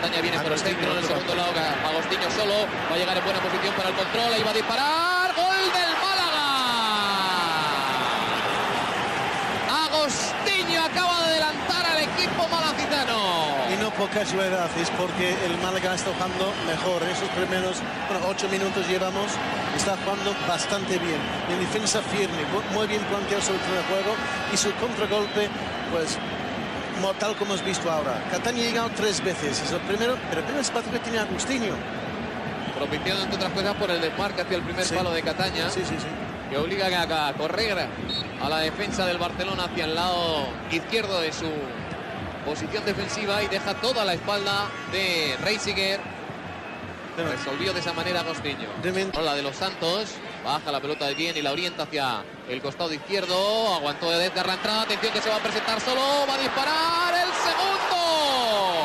Cataña viene por el centro, en el segundo lado Agostinho solo, va a llegar en buena posición para el control, ahí va a disparar, ¡gol del Málaga! Agostinho acaba de adelantar al equipo malacitano. Y no por casualidad, es porque el Málaga está jugando mejor. En esos primeros 8 minutos llevamos, está jugando bastante bien. En defensa firme, muy bien planteado su terreno de juego y su contragolpe, pues mortal como hemos visto ahora. Cataña ha llegado 3 veces, es el primero, pero el primer espacio que tiene Agostinho. Propiciado entre otras cosas por el desmarque hacia el primer palo de Cataña. Sí. Que obliga a correr a la defensa del Barcelona hacia el lado izquierdo de su posición defensiva y deja toda la espalda de Reisiger. Resolvió de esa manera Agostinho. La de los Santos, baja la pelota de bien y la orienta hacia el costado izquierdo. Aguantó Edgar la entrada, atención que se va a presentar solo, va a disparar.